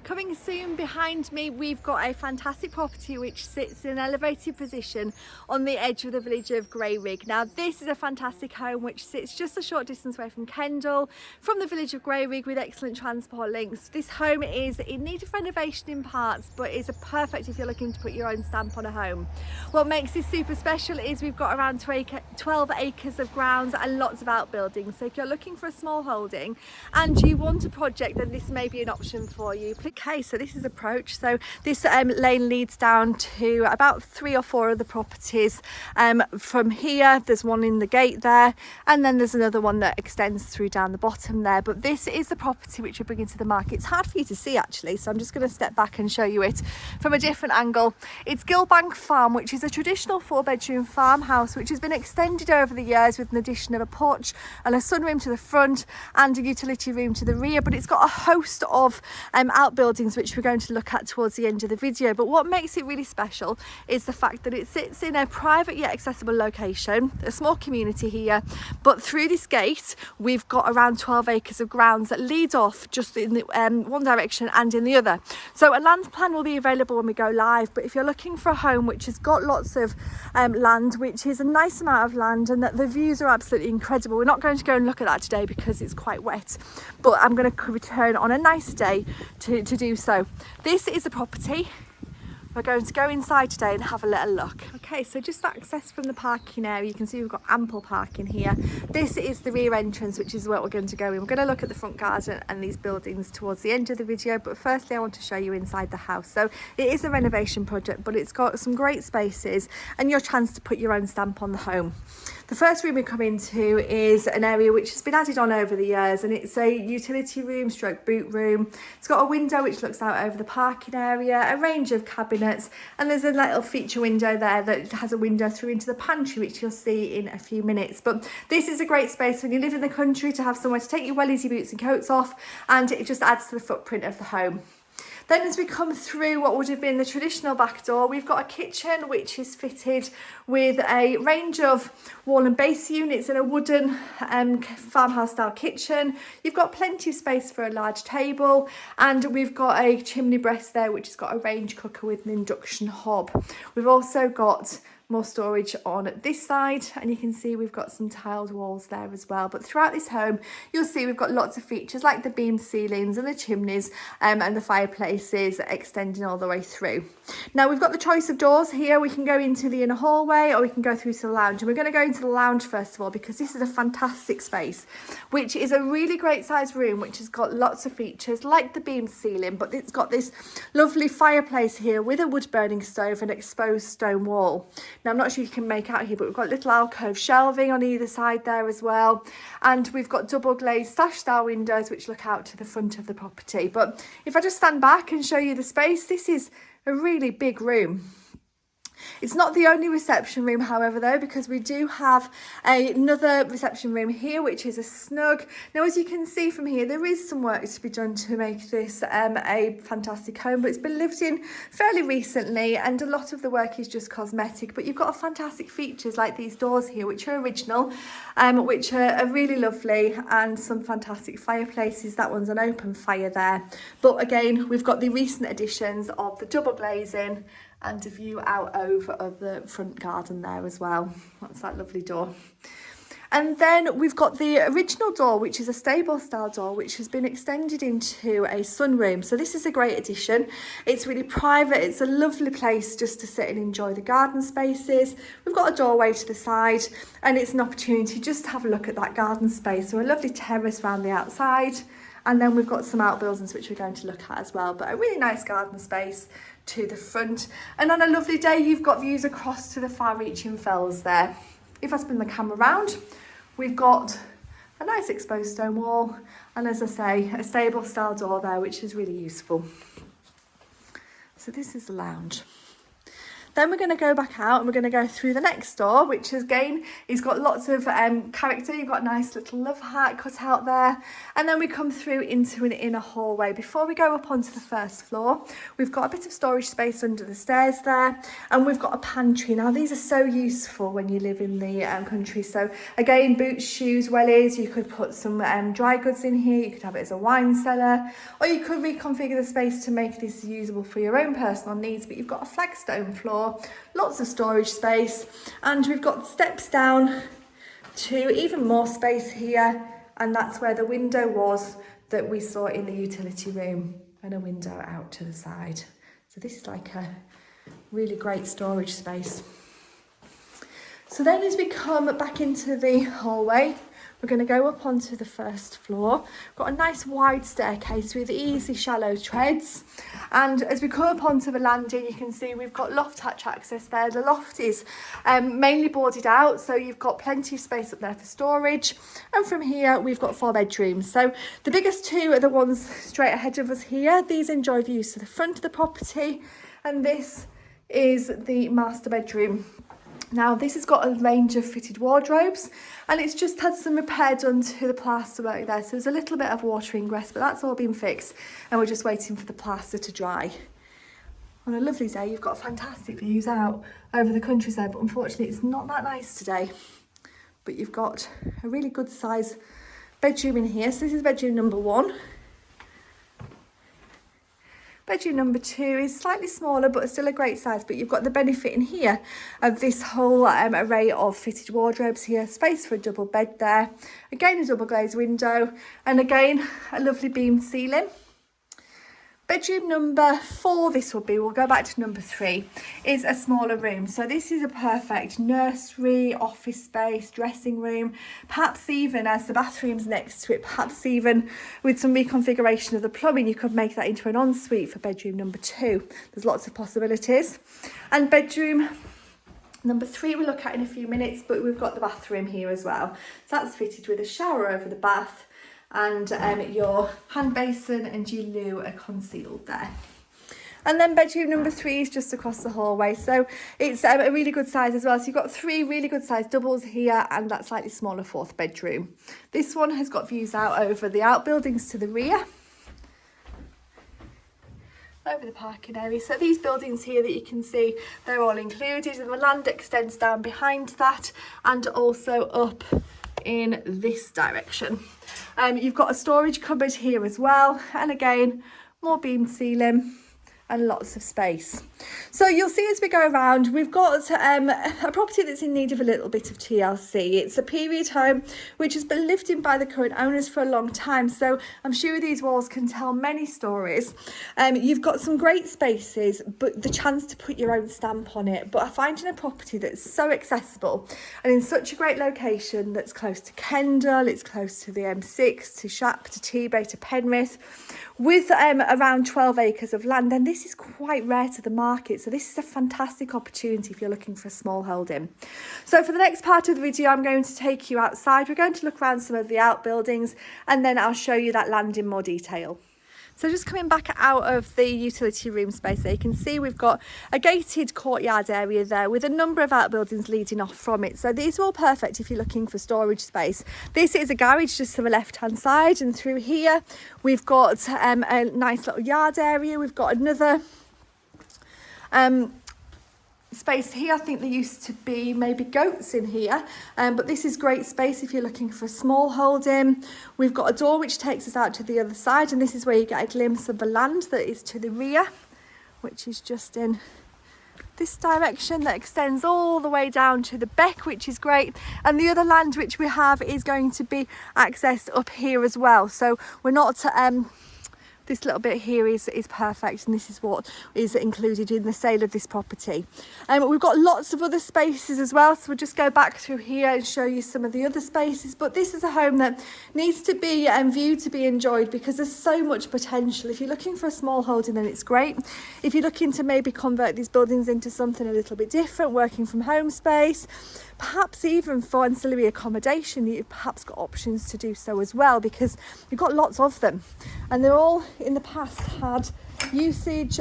Coming soon behind me, we've got a fantastic property which sits in an elevated position on the edge of the village of Grayrigg. Now this is a fantastic home which sits just a short distance away from Kendal, from the village of Grayrigg, with excellent transport links. This home is in need of renovation in parts, but is perfect if you're looking to put your own stamp on a home. What makes this super special is we've got around 12 acres of grounds and lots of outbuildings. So if you're looking for a small holding and you want a project, then this may be an option for you. Okay, so this is approach. So this lane leads down to about 3 or 4 other properties. From here, there's one in the gate there, and then there's another one that extends through down the bottom there. But this is the property which we're bringing to the market. It's hard for you to see actually, so I'm just going to step back and show you it from a different angle. It's Ghyll Bank Farm, which is a traditional 4-bedroom farmhouse which has been extended over the years with an addition of a porch and a sunroom to the front and a utility room to the rear. But it's got a host of outbuildings which we're going to look at towards the end of the video. But what makes it really special is the fact that it sits in a private yet accessible location, a small community here, but through this gate we've got around 12 acres of grounds that lead off just in the, one direction and in the other. So a land plan will be available when we go live, but if you're looking for a home which has got lots of land, which is a nice amount of land, and that the views are absolutely incredible, we're not going to go and look at that today because it's quite wet, but I'm going to return on a nice day to do so. This is a property. We're going to go inside today and have a little look. Okay, so just access from the parking area, you can see we've got ample parking here. This is the rear entrance, which is where we're going to go in. We're going to look at the front garden and these buildings towards the end of the video, but firstly I want to show you inside the house. So it is a renovation project, but it's got some great spaces and your chance to put your own stamp on the home. The first room we come into is an area which has been added on over the years, and it's a utility room stroke boot room. It's got a window which looks out over the parking area, a range of cabinets, and there's a little feature window there that has a window through into the pantry, which you'll see in a few minutes. But this is a great space when you live in the country to have somewhere to take your wellies, your boots and coats off, and it just adds to the footprint of the home. Then as we come through what would have been the traditional back door, we've got a kitchen which is fitted with a range of wall and base units and a wooden farmhouse style kitchen. You've got plenty of space for a large table, and we've got a chimney breast there which has got a range cooker with an induction hob. We've also got more storage on this side, and you can see we've got some tiled walls there as well. But throughout this home you'll see we've got lots of features like the beam ceilings and the chimneys and the fireplaces extending all the way through. Now we've got the choice of doors here. We can go into the inner hallway or we can go through to the lounge, and we're going to go into the lounge first of all because this is a fantastic space, which is a really great sized room which has got lots of features like the beam ceiling, but it's got this lovely fireplace here with a wood burning stove and exposed stone wall. Now I'm not sure you can make out here, but we've got little alcove shelving on either side there as well, and we've got double glazed sash style windows which look out to the front of the property. But if I just stand back and show you the space, this is a really big room. It's not the only reception room, however, though, because we do have another reception room here, which is a snug. Now, as you can see from here, there is some work to be done to make this a fantastic home, but it's been lived in fairly recently, and a lot of the work is just cosmetic. But you've got fantastic features like these doors here, which are original, which are really lovely, and some fantastic fireplaces. That one's an open fire there. But again, we've got the recent additions of the double glazing and a view out over of the front garden there as well. That's that lovely door. And then we've got the original door, which is a stable style door, which has been extended into a sunroom. So this is a great addition. It's really private. It's a lovely place just to sit and enjoy the garden spaces. We've got a doorway to the side, and it's an opportunity just to have a look at that garden space. So a lovely terrace around the outside. And then we've got some outbuildings which we're going to look at as well, but a really nice garden space to the front. And on a lovely day, you've got views across to the far-reaching fells there. If I spin the camera round, we've got a nice exposed stone wall, and as I say, a stable style door there, which is really useful. So this is the lounge. Then we're going to go back out and we're going to go through the next door, which again is got lots of character. You've got a nice little love heart cut out there, and then we come through into an inner hallway. Before we go up onto the first floor, we've got a bit of storage space under the stairs there, and we've got a pantry. Now these are so useful when you live in the country. So again, boots, shoes, wellies. You could put some dry goods in here. You could have it as a wine cellar, or you could reconfigure the space to make this usable for your own personal needs. But you've got a flagstone floor, lots of storage space, and we've got steps down to even more space here, and that's where the window was that we saw in the utility room, and a window out to the side. So this is like a really great storage space. So then as we come back into the hallway, we're going to go up onto the first floor. Got a nice wide staircase with easy shallow treads, and as we come up onto the landing, you can see we've got loft hatch access there. The loft is mainly boarded out, so you've got plenty of space up there for storage, and from here we've got 4 bedrooms. So the biggest 2 are the ones straight ahead of us here. These enjoy views to the front of the property, and this is the master bedroom. Now this has got a range of fitted wardrobes, and it's just had some repair done to the plaster work there, so there's a little bit of water ingress, but that's all been fixed, and we're just waiting for the plaster to dry. On a lovely day, you've got fantastic views out over the countryside, but unfortunately it's not that nice today. But you've got a really good size bedroom in here. So this is bedroom number 1. Bedroom number 2 is slightly smaller, but still a great size, but you've got the benefit in here of this whole array of fitted wardrobes here, space for a double bed there, again a double glazed window, and again a lovely beamed ceiling. Bedroom number 4, this will be, we'll go back to number 3, is a smaller room. So this is a perfect nursery, office space, dressing room, perhaps even as the bathroom's next to it, perhaps even with some reconfiguration of the plumbing, you could make that into an ensuite for bedroom number 2. There's lots of possibilities. And bedroom number 3 we'll look at in a few minutes, but we've got the bathroom here as well. So that's fitted with a shower over the bath, and your hand basin and your loo are concealed there. And then bedroom number 3 is just across the hallway, so it's a really good size as well. So you've got 3 really good size doubles here, and that slightly smaller 4th bedroom. This one has got views out over the outbuildings to the rear, over the parking area. So these buildings here that you can see, they're all included, and the land extends down behind that and also up in this direction. You've got a storage cupboard here as well, and again more beamed ceiling and lots of space. So you'll see as we go around, we've got a property that's in need of a little bit of TLC. It's a period home which has been lived in by the current owners for a long time, so I'm sure these walls can tell many stories. You've got some great spaces, but the chance to put your own stamp on it. But I find in a property that's so accessible and in such a great location, that's close to Kendal, it's close to the M6, to Shap, to Tebay, to Penrith, with around 12 acres of land, and this is quite rare to the market, so this is a fantastic opportunity if you're looking for a small holding. So for the next part of the video, I'm going to take you outside. We're going to look around some of the outbuildings, and then I'll show you that land in more detail. So just coming back out of the utility room space there, you can see we've got a gated courtyard area there with a number of outbuildings leading off from it. So these are all perfect if you're looking for storage space. This is a garage just to the left hand side, and through here we've got a nice little yard area. We've got another space here. I think there used to be maybe goats in here, but this is great space if you're looking for a small holding. We've got a door which takes us out to the other side, and this is where you get a glimpse of the land that is to the rear, which is just in this direction, that extends all the way down to the beck, which is great. And the other land which we have is going to be accessed up here as well, so we're not this little bit here is perfect, and this is what is included in the sale of this property. We've got lots of other spaces as well, so we'll just go back through here and show you some of the other spaces. But this is a home that needs to be viewed to be enjoyed, because there's so much potential. If you're looking for a small holding, then it's great. If you're looking to maybe convert these buildings into something a little bit different, working from home space, perhaps even for ancillary accommodation, you've perhaps got options to do so as well, because you've got lots of them, and they're all in the past had usage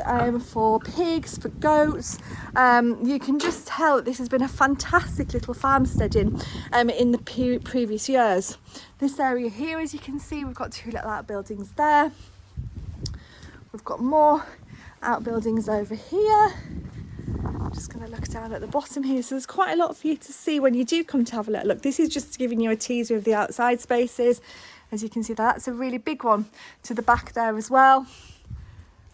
for pigs, for goats. You can just tell that this has been a fantastic little farmsteading in the previous years. This area here, as you can see, we've got 2 little outbuildings there. We've got more outbuildings over here. I'm just going to look down at the bottom here. So there's quite a lot for you to see when you do come to have a little look. This is just giving you a teaser of the outside spaces. As you can see, that's a really big one to the back there as well.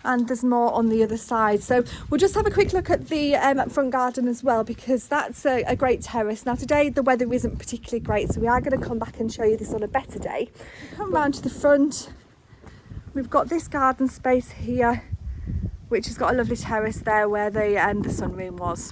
And there's more on the other side. So we'll just have a quick look at the front garden as well, because that's a great terrace. Now today the weather isn't particularly great, so we are going to come back and show you this on a better day. Come round to the front. We've got this garden space here, which has got a lovely terrace there where the sunroom was.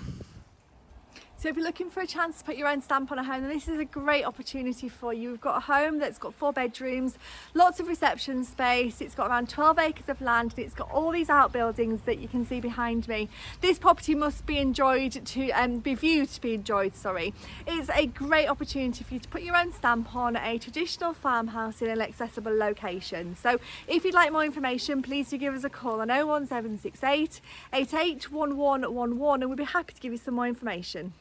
So if you're looking for a chance to put your own stamp on a home, then this is a great opportunity for you. We've got a home that's got 4 bedrooms, lots of reception space. It's got around 12 acres of land, and it's got all these outbuildings that you can see behind me. This property must be enjoyed to be viewed to be enjoyed, sorry. It's a great opportunity for you to put your own stamp on a traditional farmhouse in an accessible location. So if you'd like more information, please do give us a call on 01768 881111, and we'll be happy to give you some more information.